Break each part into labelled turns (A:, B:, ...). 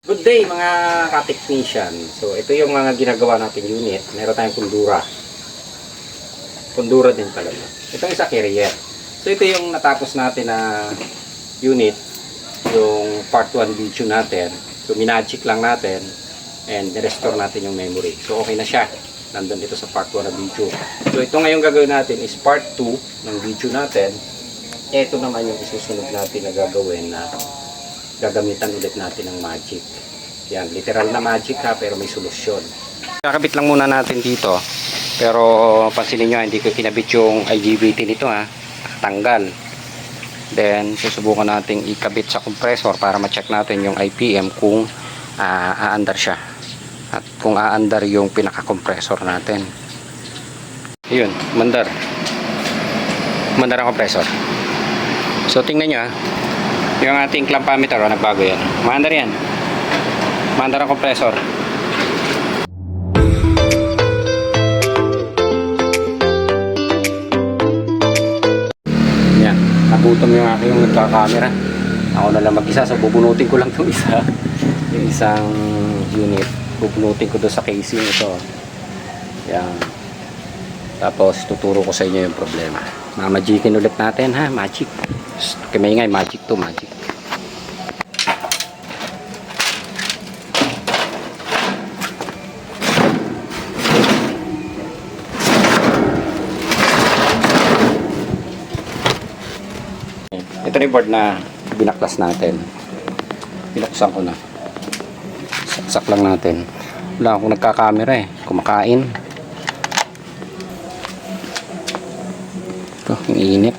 A: Good day mga ka-technician. So ito yung mga ginagawa natin unit. Meron tayong kundura. Kundura din pala. Ito yung sa carrier. So ito yung natapos natin na unit. Yung part 1 video natin. So minagic lang natin. And restore natin yung memory. So okay na siya. Nandun ito sa part 1 na video. So ito ngayon gagawin natin is part 2 ng video natin. Ito naman yung isusunod natin na gagawin na gagamitan ulit natin ng magic. Yan, literal na magic ha, pero may solusyon. Kakabit lang muna natin dito. Pero pansinin nyo, hindi ko kinabit yung IGBT nito ha. Tanggal. Then, susubukan natin ikabit sa compressor para ma-check natin yung IPM kung aandar siya. At kung aandar yung pinaka-compressor natin. Yun, mandar. Mandar ang compressor. So, tingnan nyo ha. Yung ating clamp ammeter, nagbago yan. Maandar yan. Maandar ang compressor. Yan. Nagutom yung aking nagka-camera. Ako na lang mag-isa. So bubunutin ko lang itong isa. Yung isang unit. Bubunutin ko doon sa casing ito. Yan. Tapos tuturo ko sa inyo yung problema. Mamagikin ulit natin ha. Magic. Kamay nga, magic to, magic. Ito na yung board na binaklas natin. Binuksan ko na. Saksak lang natin. Wala akong nagkakamera eh. Kumakain. Ito, ang init.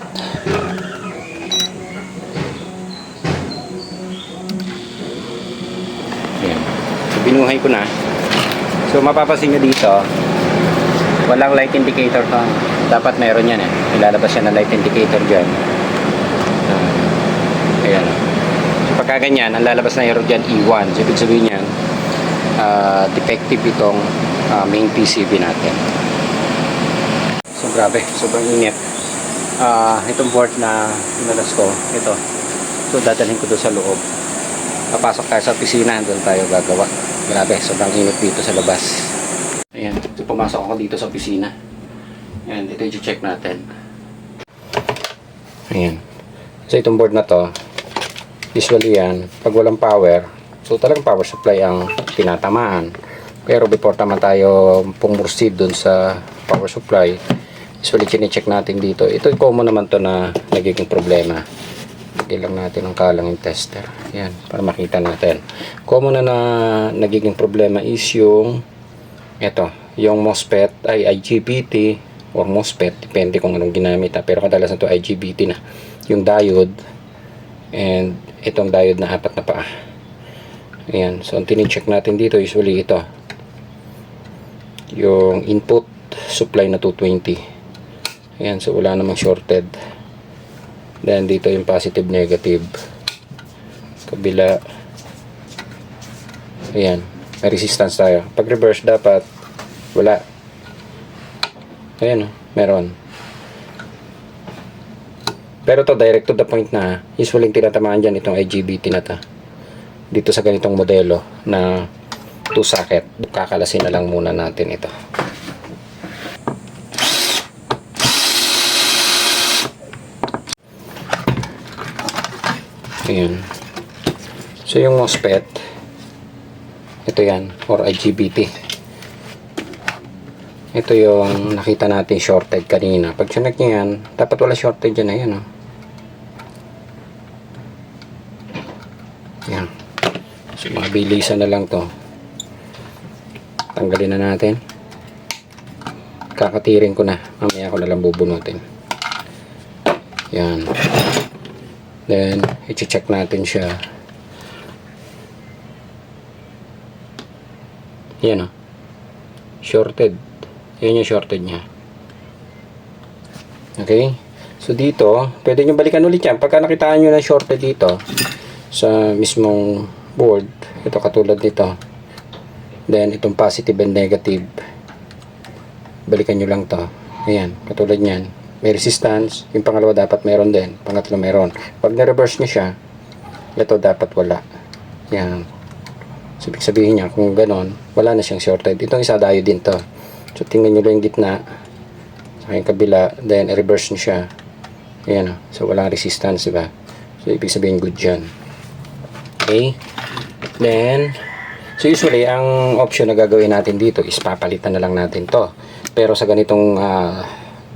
A: Binuhay ko na. So mapapansin nyo dito, walang light indicator to. Dapat meron yan eh. Ilalabas yan na light indicator dyan. Ayan. So pagka ganyan, ang lalabas na arrow dyan E1. So ibig sabihin yan, defective itong main PCB natin. So grabe, sobrang init. Itong board na inalas ko, ito. So dadalhin ko doon sa loob. Papasok tayo sa opisina, doon tayo gagawa. Grabe, sobrang init dito sa labas. Ayan, so pumasok ako dito sa opisina. Ayan, ito yung check natin. Ayan. So itong board na to, usually yan, pag walang power, so talagang power supply ang tinatamaan. Pero before naman tayo pumursid dun sa power supply, usually chine-check natin dito. Ito common naman to na nagiging problema. Ilang natin ang kalangin tester. Yan, para makita natin. Common na nagiging problema is yung yung MOSFET ay IGBT or MOSFET, depende kung anong ginamit ha. Pero kadalasan to IGBT na. Yung diode and itong diode na apat na paa. Ayan, so ang tinicheck natin dito usually ito. Yung input supply na 220. Ayan, so wala namang shorted. Then dito yung positive negative. Kabila. Ayan. May resistance tayo. Pag reverse dapat wala. Ayan o. Meron. Pero to direct to the point na usually tinatamaan dyan itong IGBT na to. Dito sa ganitong modelo na 2 socket. Kakalasin na lang muna natin ito. Ayan. So yung MOSFET, ito yan, or IGBT. Ito yung nakita natin shorted kanina. Pag sinak nyo yan, dapat wala shorted dyan. Ayan o. Ayan. So mabilisan na lang to. Tanggalin na natin. Kakatirin ko na. Mamaya ko na lang bubunutin. Ayan. Then, i-check natin siya. Yan o. Shorted. Yan yung shorted niya. Okay? So, dito, pwede nyo balikan ulit yan. Pagka nakitaan nyo na shorted dito, sa mismong board, ito katulad nito. Then, itong positive and negative. Balikan nyo lang to. Ayan, katulad nyan. May resistance, yung pangalawa dapat meron din, pangatlo meron. Pag na-reverse nyo siya, ito dapat wala. Yan. So, ibig sabihin niya, kung ganon, wala na siyang shorted. Itong isa diode din to. So, tingnan nyo lang yung gitna. Sa yung kabila, then reverse nyo siya. Ayan o. So, walang resistance, diba? So, ibig sabihin good yan. Okay. Then, so usually, ang option na gagawin natin dito is papalitan na lang natin to. Pero sa ganitong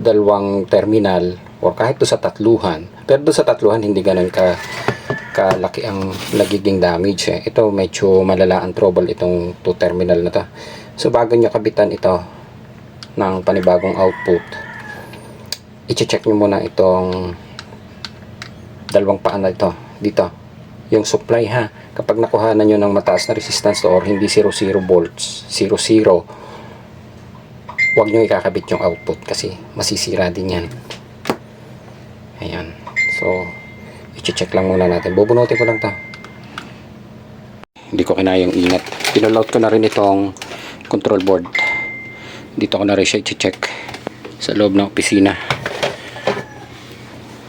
A: dalawang terminal, or kahit doon sa tatluhan, pero doon sa tatluhan, hindi ganun kalaki ang nagiging damage eh. Ito medyo malala ang trouble itong 2 terminal na to. So bago nyo kabitan ito ng panibagong output, i-check nyo muna itong dalawang paan na ito dito, yung supply ha. Kapag nakuhanan nyo ng mataas na resistance or hindi 00 volts, 00, huwag nyo ikakabit yung output kasi masisira din yan. Ayan. So i-check lang muna natin. Bubunutin ko lang to. Hindi ko kinayang ingat. Pinaload ko na rin itong control board. Dito ko na rin siya i-check sa loob ng opisina.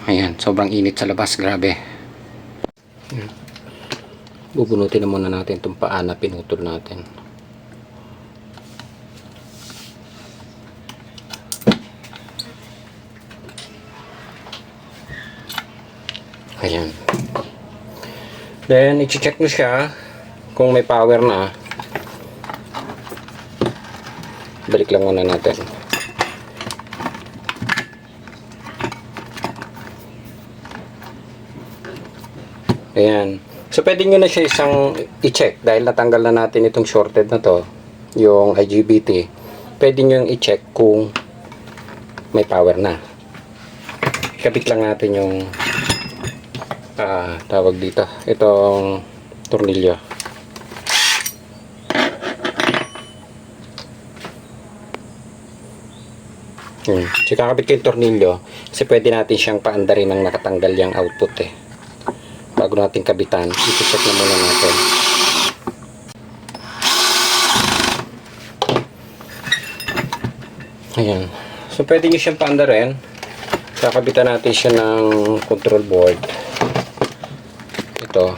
A: Ayan. Sobrang init sa labas. Grabe. Ayan. Bubunutin na muna natin itong paa na pinutol natin. Ayan. Then, i-check nyo siya kung may power na. Balik lang muna natin. Ayan. So, pwede nyo na siya isang i-check dahil natanggal na natin itong shorted na to, yung IGBT. Pwede nyo yung i-check kung may power na. Ikabit lang natin yung tawag dito, itong tornilyo. So kakabit ko yung tornilyo kasi pwede natin siyang paandarin ng nakatanggal yung output eh. Bago natin kabitan, i-check na muna natin. Ayan. So pwede nyo siyang paandarin. Kakabitan natin siya ng control board. Ito.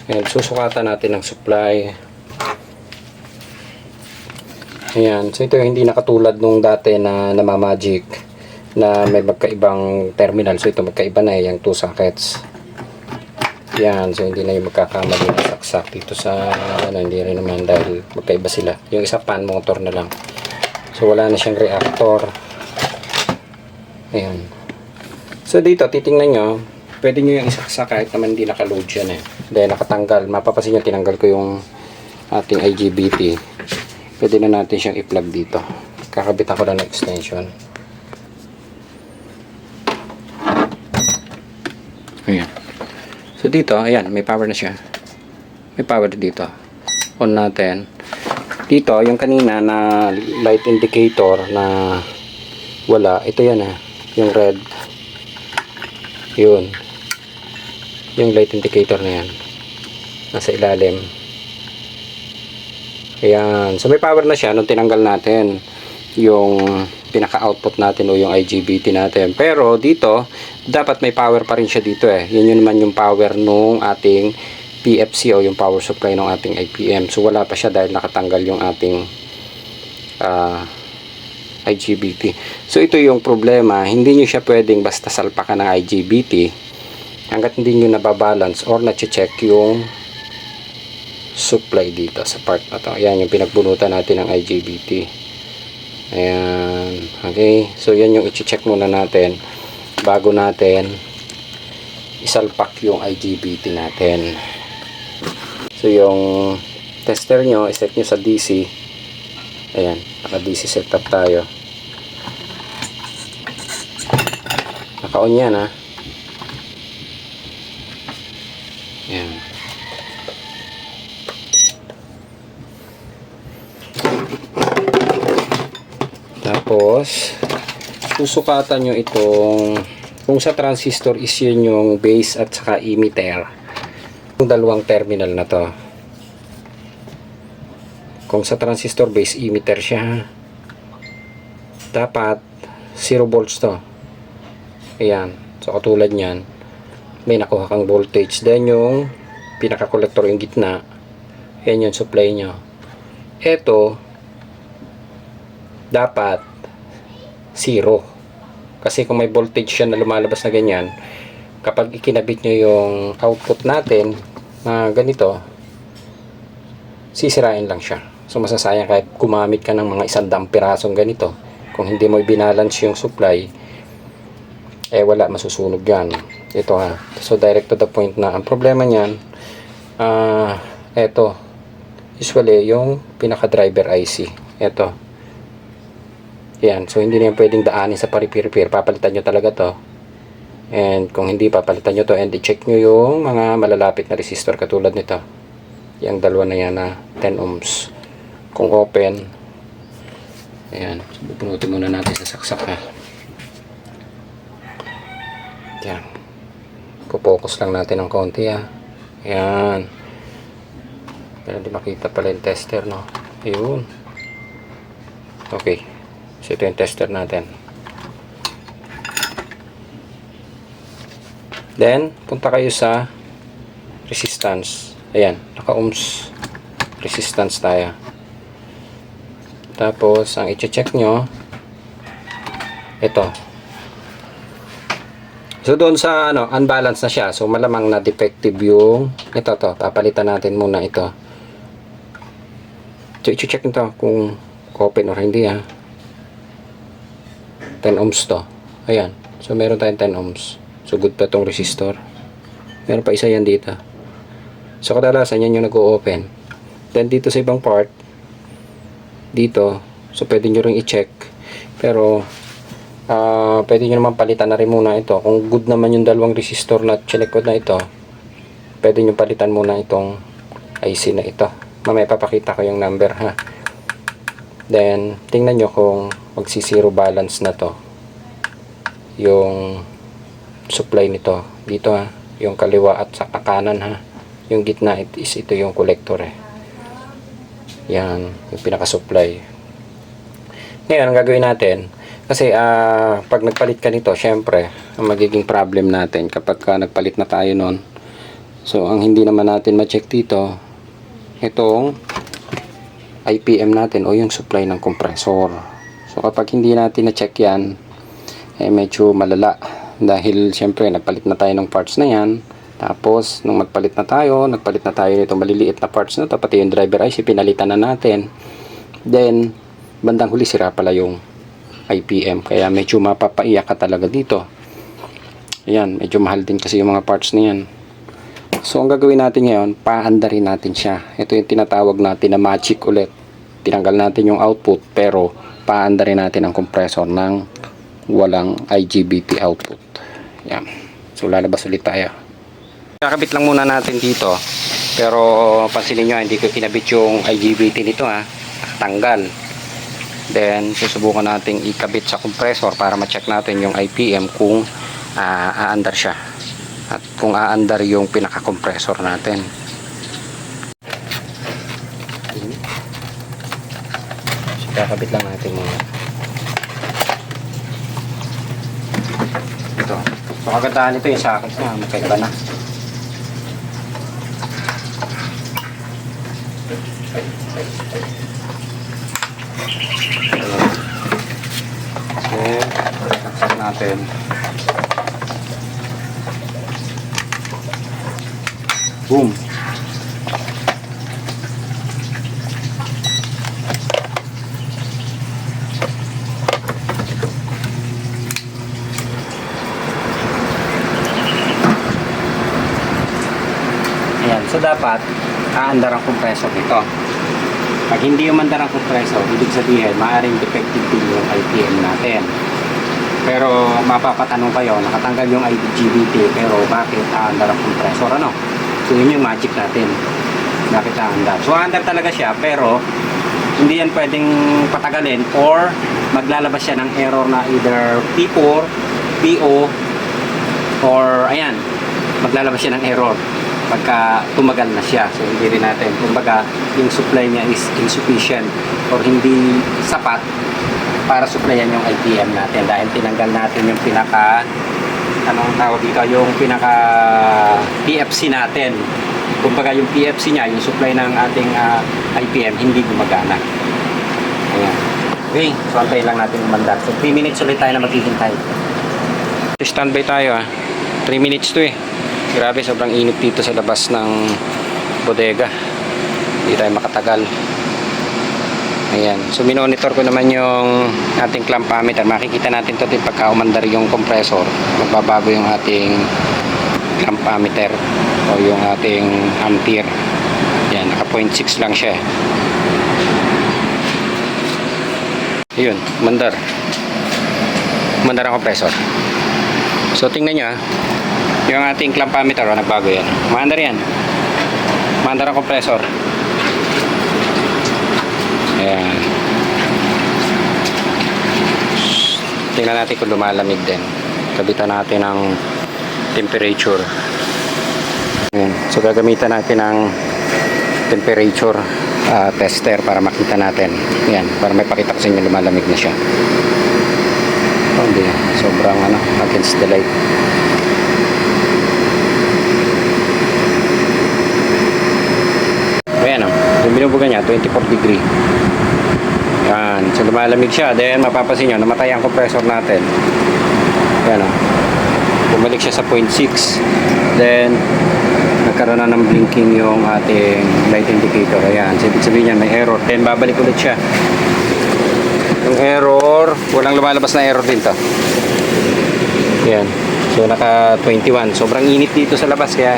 A: Ayan, susukatan natin ng supply. Ayan, so ito hindi nakatulad nung dati na namamagic na may magkaibang terminal. So ito magkaiba na yung 2 sockets. Ayan, so hindi na yung magkakamali na saksak dito sa hindi rin naman dahil magkaiba sila. Yung isa fan motor na lang. So wala na siyang reactor. Ayan. So dito, titingnan nyo, pwede nyo yung isaksak kahit naman hindi naka-load yan eh. Dahil nakatanggal. Mapapasin nyo, tinanggal ko yung ating IGBT. Pwede na natin siyang i-plug dito. Kakabitan ko lang ng extension. Ayan. So dito, ayan, may power na siya. May power dito. On natin. Dito, yung kanina na light indicator na wala, ito yan ah. Yung red. Yun. Yung light indicator na yan. Nasa ilalim. Ayan. So may power na siya nung tinanggal natin yung pinaka-output natin o yung IGBT natin. Pero dito, dapat may power pa rin siya dito eh. Yun naman yung power nung ating PFC o yung power supply ng ating IPM. So wala pa siya dahil nakatanggal yung ating IGBT. So ito yung problema. Hindi nyo siya pwedeng basta salpakan ng IGBT hanggat hindi nyo nababalance or na-check yung supply dito sa part na to. Ayan yung pinagbunutan natin ng IGBT. Ayan. Okay. So yan yung i-check muna natin bago natin isalpak yung IGBT natin. So yung tester nyo, iset nyo sa DC. Ayan. Naka DC setup tayo. Naka-on yan ha. Ayan. Tapos susukatan nyo itong kung sa transistor is yun yung base at saka emitter. Yung dalawang terminal na to. Kung sa transistor base emitter siya, dapat 0 volts to. Ayan. So katulad niyan, may nakuha kang voltage. Then yung pinaka-collector yung gitna, yan yung supply nyo. Ito dapat 0. Kasi kung may voltage yan na lumalabas na ganyan, kapag ikinabit nyo yung output natin na ganito, sisirain lang siya. So masasayang kahit gumamit ka ng mga 100 pirasong ganito. Kung hindi mo i-balance yung supply, wala, masusunog yan. Ito ha. So direct to the point na ang problema niyan, ito usually yung pinaka driver IC. Ito. Yan. So hindi na yan pwedeng daanin sa pari-repair. Papalitan nyo talaga to. And kung hindi, papalitan nyo to and i-check nyo yung mga malalapit na resistor katulad nito. Yung dalawa na yan na 10 ohms. Kung open, ayan. So pupunutin muna natin sa saksak ha. Yan. Focus lang natin ng konti ha. Ayan. Pero hindi makita pala yung tester, no? Ayun. Okay. So ito yung tester natin. Then, punta kayo sa resistance. Ayan. Naka-ohms resistance tayo. Tapos, ang i-check nyo, ito. So doon sa unbalance na siya. So malamang na defective yung ito to. Papalitan natin muna ito. So i-check nito kung open or hindi ha. 10 ohms to. Ayan. So meron tayong 10 ohms. So good pa tong resistor. Meron pa isa yan dito. So kadalasan yan yung nag-o-open. Then dito sa ibang part, dito, so pwede nyo rin i-check. Pero pwede nyo naman palitan na rin muna ito. Kung good naman yung dalawang resistor na chinikod na ito, pwede nyo palitan muna itong IC na ito. Mamaya papakita ko yung number ha. Then tingnan nyo kung magsi-zero balance na to yung supply nito dito ha, yung kaliwa at sa kanan ha. Yung gitna is ito yung collector yan, yung pinaka supply. Ngayon ang gagawin natin, kasi pag nagpalit ka nito, syempre ang magiging problem natin kapag nagpalit na tayo nun, so ang hindi naman natin ma-check dito itong IPM natin o yung supply ng compressor. So kapag hindi natin na-check yan, medyo malala dahil syempre nagpalit na tayo ng parts na yan. Tapos nung nagpalit na tayo nitong maliliit na parts na to, pati yung driver IC pinalitan na natin. Then bandang huli sira pala yung IPM, kaya medyo mapapaiyak ka talaga dito. Ayan, medyo mahal din kasi yung mga parts na yan. So ang gagawin natin ngayon, paandarin natin siya. Ito yung tinatawag natin na magic ulit. Tinanggal natin yung output pero paandarin natin ang compressor ng walang IGBT output. Yan. So lalabas ulit tayo. Kakabit lang muna natin dito. Pero pansinin nyo, hindi ko kinabit yung IGBT nito ha. Tanggal. Then susubukan nating ikabit sa compressor para ma-check natin yung IPM kung aandar siya. At kung aandar yung pinaka-compressor natin. So kakabit lang natin muna. Ito. So kagandahan nito yung socket niya, magkaiba na. Then, taksan natin. Boom. Ayan, so dapat aandar ang compressor nito. Pag hindi umandar ang compressor, ibig sabihin maaaring defective din yung IPM natin. Pero mapapatanong kayo, nakatanggal yung IGBT pero bakit aandar ang compressor, ano? So yun yung magic natin. Bakit aandar? So aandar talaga siya pero hindi yan pwedeng patagalin or maglalabas siya ng error na either P4, PO or ayan, maglalabas siya ng error pagka tumagal na siya. So hindi rin natin, kumbaga yung supply niya is insufficient or hindi sapat para supplyan yung IPM natin dahil tinanggal natin yung pinaka anong tawag dito, yung pinaka PFC natin. Kumbaga yung PFC niya, yung supply ng ating IPM, hindi gumagana. Ayan. Okay, so antayin lang natin umandar. So 3 minutes ulit tayo na maghihintay. Standby tayo 3 minutes to eh. Grabe, sobrang init dito sa labas ng bodega. Hindi tayo makatagal. Ayan. So minonitor ko naman yung ating clamp ammeter. Makikita natin ito pagka umandar yung compressor. Magbabago yung ating clamp ammeter o yung ating ampere. Yan, naka 0.6 lang siya. Ayun, umandar. Umandar ang compressor. So tingnan nyo yung ating clamp ammeter nagbago yan. Umandar yan. Umandar ang compressor. Ayan. Tingnan natin kung lumalamig din. Kabitan natin ang temperature. Ayan. So gagamitan natin ang temperature tester para makita natin. Ayan, para may pakita ko sa inyo lumalamig na siya. Oh, hindi. Sobrang against the light. Ayan yung binubuga niya 24 degree. Yan, so lumalamig siya. Then mapapansin nyo, namatay ang compressor natin. Yan bumalik siya sa 0.6. Then nagkaroon na ng blinking yung ating light indicator. Ayan, so ibig sabihin niya may error. Then babalik ulit siya. Yung error, walang lumalabas na error din to. Yan, so naka 21. Sobrang init dito sa labas kaya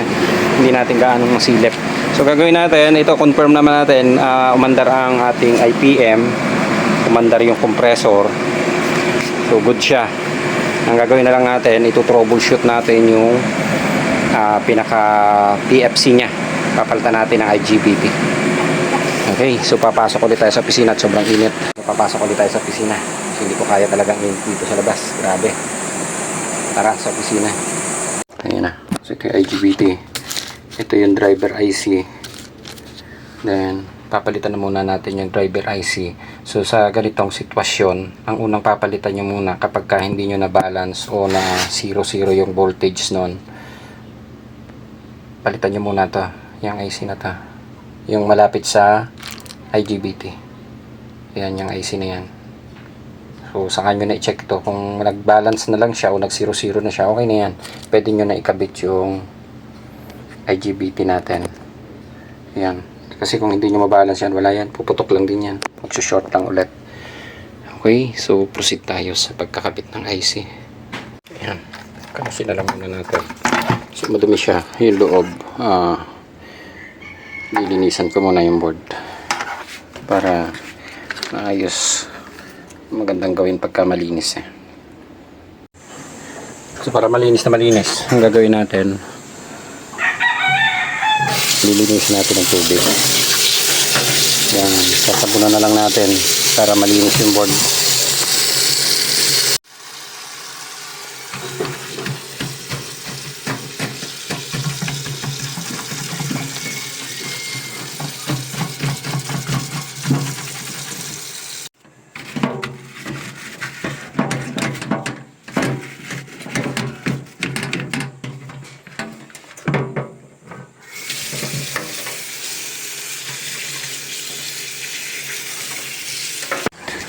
A: hindi natin gaano masilip. So gagawin natin, ito confirm naman natin, umandar ang ating IPM, umandar yung compressor. So good siya. Ang gagawin na lang natin, ito troubleshoot natin yung pinaka PFC nya. Papalitan natin ang IGBT. Okay, so papasok ulit tayo sa opisina at sobrang init. Papasok ulit tayo sa opisina. So hindi ko kaya talagang init dito sa labas. Grabe. Tara sa opisina. Ayan na. So ito yung IGBT. Ito yung driver IC. Then papalitan na muna natin yung driver IC. So sa ganitong sitwasyon, ang unang papalitan nyo muna kapag hindi nyo na balance o na 0-0 yung voltage nun, palitan nyo muna to, yung IC na to, yung malapit sa IGBT. Ayan yung IC na yan. So saka nyo na i-check to kung nag-balance na lang siya o nag 0-0 na siya, okay na yan. Pwede nyo na ikabit yung IGBT natin. Ayan. Kasi kung hindi nyo mabalance yan, wala yan. Puputok lang din yan. Magsushort lang ulit. Okay, so proceed tayo sa pagkakabit ng IC. Ayan. Kasi na lang muna natin. So madumi siya. Yung loob. Lilinisan ko muna yung board. Para maayos. Magandang gawin pagka malinis eh. So para malinis na malinis, ang gagawin natin, lilinisin natin ng tubig. Yan, sasabunan na lang natin para malinis yung board.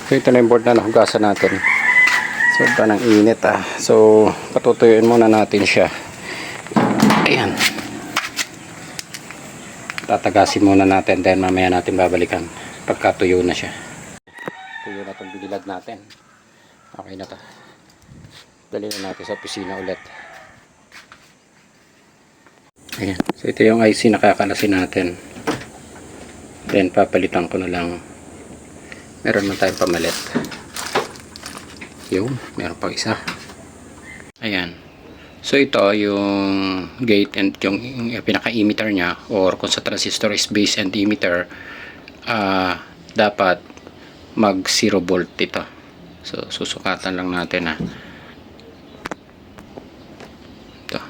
A: So ito na yung board na nahugasan natin. Sobrang ng init So patutuyuin muna natin siya. Ayan. Tatagasin muna natin, then mamaya natin babalikan pagka tuyo na siya. Tuyo na itong bililad natin. Okay na to. Dali na natin sa opisina ulit. Ayan. So ito yung IC na kakalasin natin. Then papalitan ko na lang. Meron na tayong pamalit. Yung, meron pang isa. Ayan. So ito yung gate and yung pinaka-emitter nya, or kung sa transistor is base and emitter, dapat mag 0 volt ito. So susukatan lang natin ito.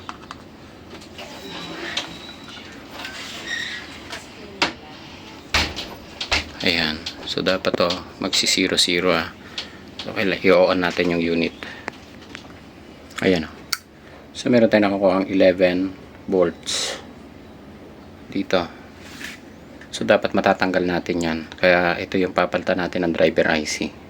A: Ayan. So dapat to magsi 0-0 So i-on natin yung unit. Ayan So meron tayong nakukuha ang 11 volts dito. So dapat matatanggal natin yan. Kaya ito yung papalitan natin ng driver IC.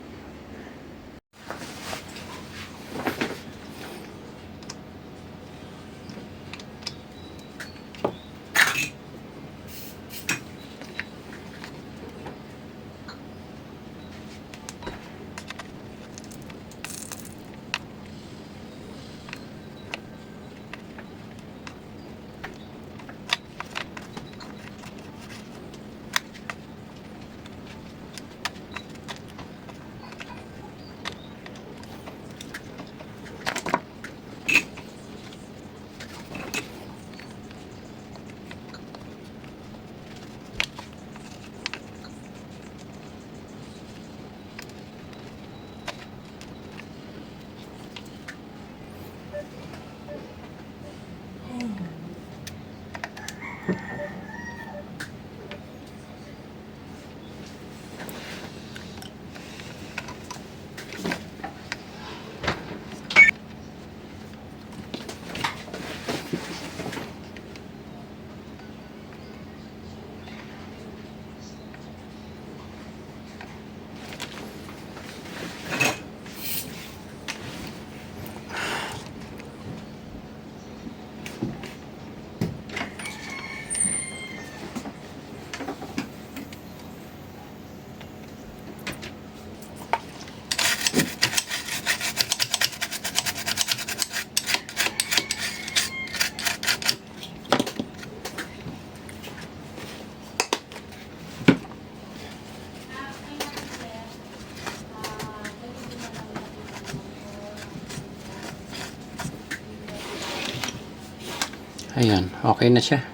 A: Ayan, okay na siya.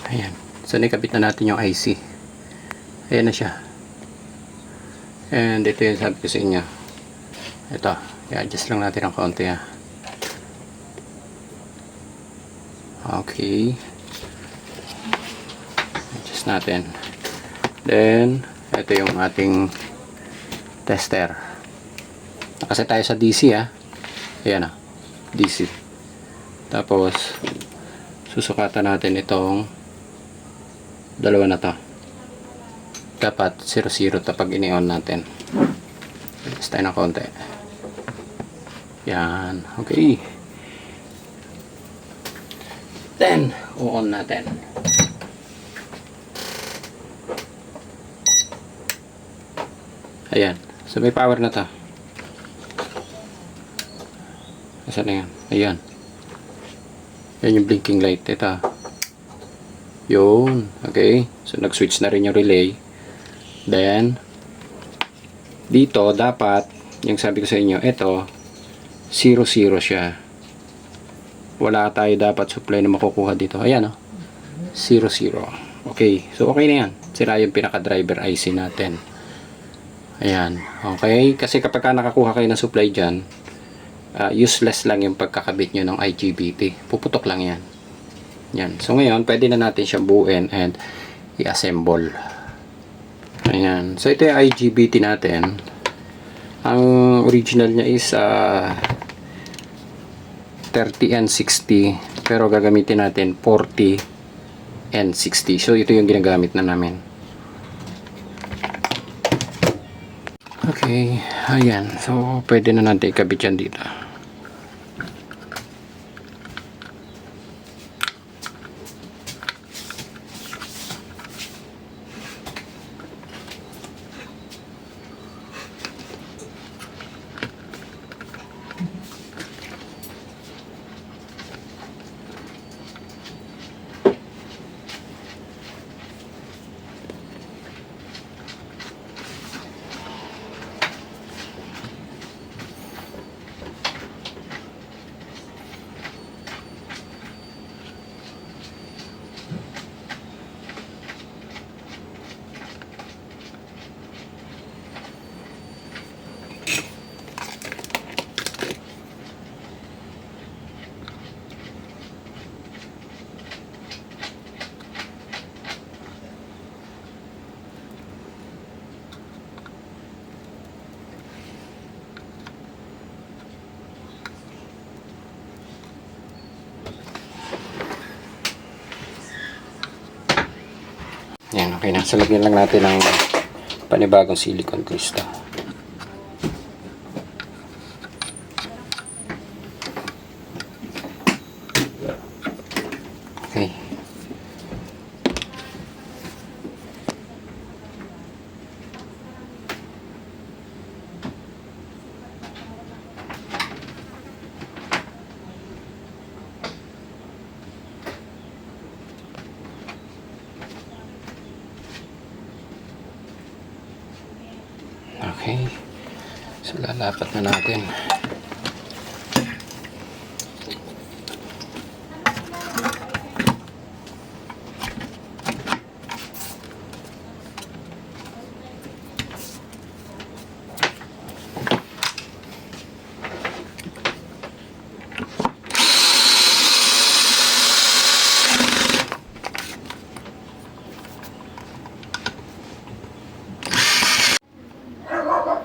A: Ayan. So, nakabit na natin yung IC. Ayan na siya. And ito yung sabi ko sa inyo. Ito. I-adjust lang natin ang konti ha. Okay. Adjust natin. Then, ito yung ating tester. Nakaset tayo sa DC ha. Ayan ha. DC. Tapos, susukatan natin itong dalawa na to. Dapat 0-0 to pag ini-on natin. Adjust tayo ng konti. Yan. Okay. Then, on natin. Ayan. So, may power na to. Asan na yan? Ayan. Yan yung blinking light. Ito. Yun. Okay. So, nag-switch na rin yung relay. Then, dito, dapat, yung sabi ko sa inyo, ito, 0-0 siya. Wala tayo dapat supply na makukuha dito. Ayan, oh. 0-0. Okay. So, okay na yan. Sira yung pinaka-driver IC natin. Ayan. Okay. Kasi kapag nakakuha kayo ng supply dyan, useless lang yung pagkakabit nyo ng IGBT. Puputok lang yan. Yan. So ngayon, pwede na natin siyang buuin and i-assemble. Ayan. So ito yung IGBT natin. Ang original niya is 30N60 pero gagamitin natin 40N60. So ito yung ginagamit na namin. Okay. Ayan. So pwede na natin ikabit yan dito. Yan, okay na. Salagyan lang natin ng panibagong silicone crystal. Okay. Okay. So, lalapat na natin.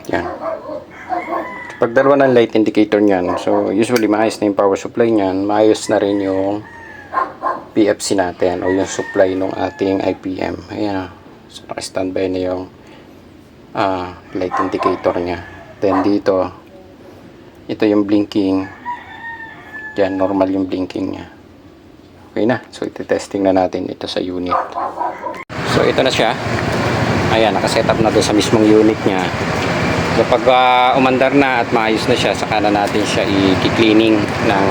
A: Yan. Pag dalawa ng light indicator niyan, so usually maayos na yung power supply niyan, maayos na rin yung PFC natin o yung supply ng ating IPM. Ayan. So naka-standby na yung light indicator niya. Then dito, ito yung blinking. Yan, normal yung blinking niya. Okay na. So iti-testing na natin ito sa unit. So ito na siya. Ayan, naka-setup na doon sa mismong unit niya. So pag umandar na at maayos na siya, saka na natin siya i-cleaning ng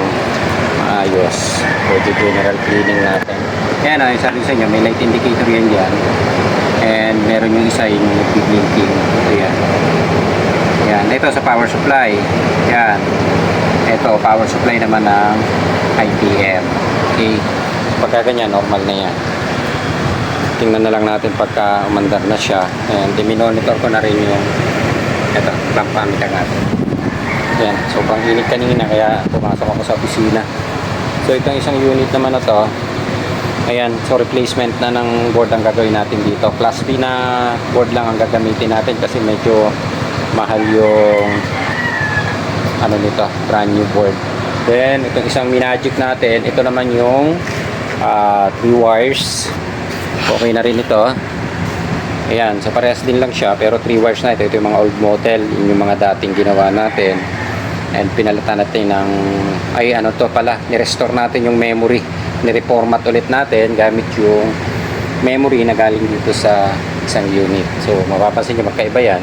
A: maayos. So general cleaning natin. Ayan, yung sabi sa inyo, may light indicator yan dyan. And meron yung isa yung blinking. Ito yan. Ayan, ito sa power supply. Ayan. Ito, power supply naman ng IPM. Okay. Pagka ganyan, normal na yan. Tingnan na lang natin pagka umandar na siya. And i-monitor ko na rin yung ito, clamp ammeter natin. Yan, sobrang init kanina kaya pumasok ako sa opisina. So itong isang unit naman na to, ayan, so replacement na ng board ang gagawin natin dito. Class B na board lang ang gagamitin natin kasi medyo mahal yung ano nito, brand new board. Then itong isang Minagic natin, ito naman yung 3 wires. Okay na rin ito. Ayan, so parehas din lang siya pero 3 wires na ito. Ito yung mga old model, yung mga dating ginawa natin. And pinalitan natin ng to pala, ni-restore natin yung memory. Ni-reformat ulit natin gamit yung memory na galing dito sa isang unit. So mapapansin nyo magkaiba yan.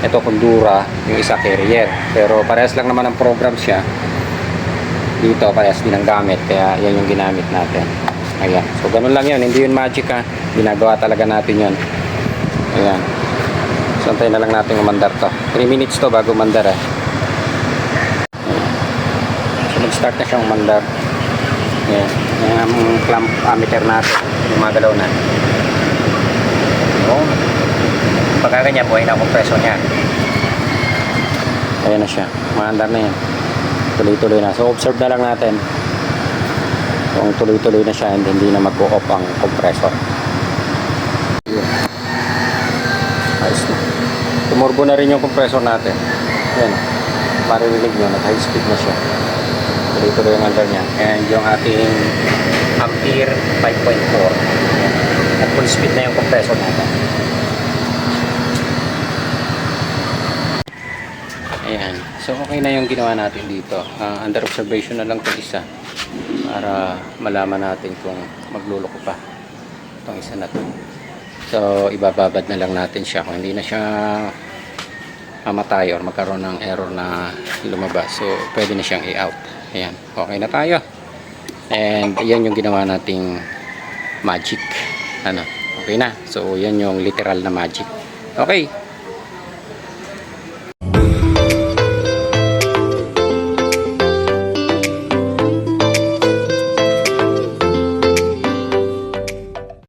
A: Ito Kundura, yung isa Carrier. Pero parehas lang naman ang program siya. Dito parehas din ang gamit, kaya yan yung ginamit natin. Ayan, so ganun lang yun, hindi yun magic ha. Ginagawa talaga natin yun. Ayan. So, antayin na lang natin umandar to. 3 minutes to bago umandar eh. Ayan. So, nag-start na siyang umandar. Ayan. Ayan ang clamp ammeter natin. Gumagalaw na. So, pagka ganyan, buhay na ang kompreso niya. Ayan na siya. Umandar na yan. Tuloy-tuloy na. So, observe na lang natin. Kung tuloy-tuloy na siya, hindi na mag-o-off ang compressor. Ayos na. Tumurbo na rin yung compressor natin. Ayan. Maririnig nyo, nag-high speed na siya. Tuloy-tuloy yung under niya. And yung ating ampere 5.4. At full speed na yung compressor natin. Ayan. So okay na yung ginawa natin dito. Under observation na lang ito isa. Para malaman natin kung magluloko pa itong isa na to. So ibababad na lang natin siya kung hindi na siya mamatay or magkaroon ng error na lumabas. So pwede na siyang i-out. Ayan, okay na tayo. And yan yung ginawa nating magic. Okay na. So yan yung literal na magic. Okay.